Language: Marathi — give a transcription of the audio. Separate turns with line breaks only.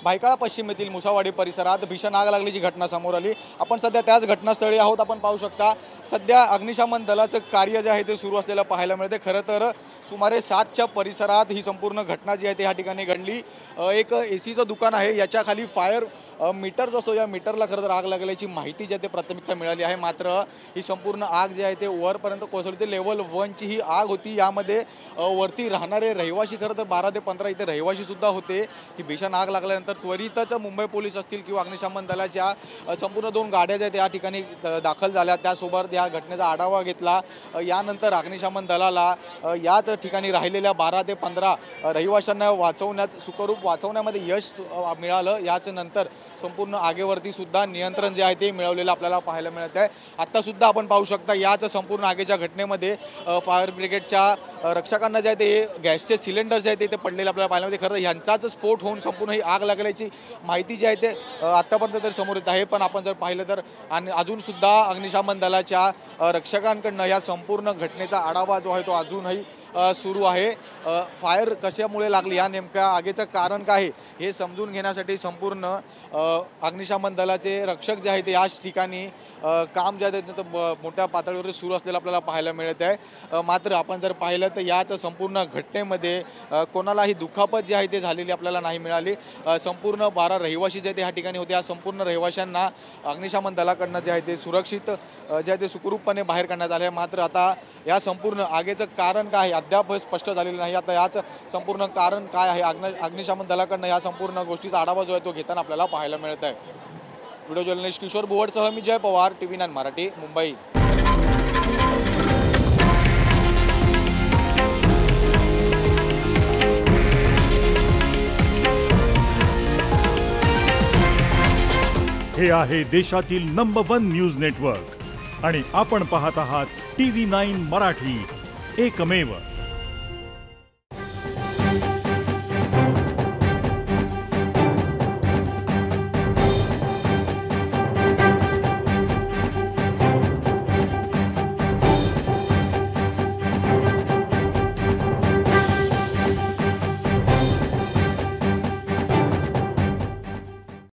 भायखळा पश्चिमेतील मुसावाडी परिसरात भीषण आग लागल्याची घटना समोर आली। आपण सध्या त्याच घटनास्थळी आहोत। आपण पाहू शकता सध्या अग्निशमन दलाचं कार्य जे आहे ते सुरू असलेलं पाहायला मिळते। खरं तर सुमारे 7च्या परिसरात ही संपूर्ण घटना जी आहे ती या ठिकाणी घडली। एक एसीचं दुकान आहे, याच्या खाली फायर मीटर जो असतो या मीटरला खरं तर आग लागल्याची माहिती जी आहे ते प्राथमिकता मिळाली आहे। मात्र ही संपूर्ण आग जी आहे ते वरपर्यंत कोसळली। ते लेवल 1 ची ही आग होती। यामध्ये वरती राहणारे रहिवासी खरं तर 12 ते 15 इथे रहिवासी सुद्धा होते। ही भीषण आग लागल्यानंतर त्वरितच मुंबई पोलीस असतील किंवा अग्निशमन दलाच्या संपूर्ण 2 गाड्या ज्या आहेत या ठिकाणी दाखल झाल्या। त्यासोबत या घटनेचा आढावा घेतला। यानंतर अग्निशमन दलाला याच ठिकाणी राहिलेल्या 12 ते 15 रहिवाशांना सुखरूप वाचवण्यामध्ये यश मिळालं। याच नंतर संपूर्ण आगीवरती सुद्धा नियंत्रण जे आहे ते मिळवलेलं आपल्याला पाहायला मिळत आहे। आता सुद्धा आपण पाहू शकता याच संपूर्ण आगीच्या घटनेमध्ये फायर ब्रिगेडच्या रक्षकांना जे आहे ते गॅसचे सिलेंडर जे आहे ते पडलेले आपल्याला पाहायला मिळते। खरं यांचाच स्फोट होऊन संपूर्ण ही आग लागल्याची माहिती जी आहे ते आतापर्यंत तरी समोर येत आहे। पण आपण जर पाहिलं तर अजून सुद्धा अग्निशमन दलाच्या रक्षकांकडून या संपूर्ण घटनेचा आढावा जो आहे तो अजूनही सुरू आहे। फायर कशामुळे लागली, या नेमक्या आगीचं कारण काय हे समजून घेण्यासाठी संपूर्ण अग्निशमन दलाचे रक्षक जे आहेत याच ठिकाणी काम जे आहे ते मोठ्या पातळीवर सुरू असलेलं आपल्याला पाहायला मिळत आहे। मात्र आपण जर पाहिलं तर याच संपूर्ण घटनेमध्ये कोणालाही दुखापत जी आहे ते झालेली आपल्याला नाही मिळाली। संपूर्ण 12 रहिवासी जे ते या ठिकाणी होते, या संपूर्ण रहिवाशांना अग्निशमन दलाकडनं जे आहे ते सुरक्षित जे आहे ते सुखरूपपणे बाहेर काढण्यात आले। मात्र आता या संपूर्ण आगीचं कारण काय आहे अद्याप स्पष्ट झालेलं नाही। आता याच संपूर्ण कारण काय आहे अग्निशमन दलाकडनं या संपूर्ण गोष्टीचा आढावा जो आहे तो घेताना आपल्याला पाहायला मिळत आहे। व्हिडिओ जर्नलिस्ट किशोर भुवडसह मी जय पवार, TV9 मराठी, मुंबई।
हे आहे देशातील नंबर 1 न्यूज नेटवर्क आणि आपण पाहत आहात TV9 मराठी, एकमेव।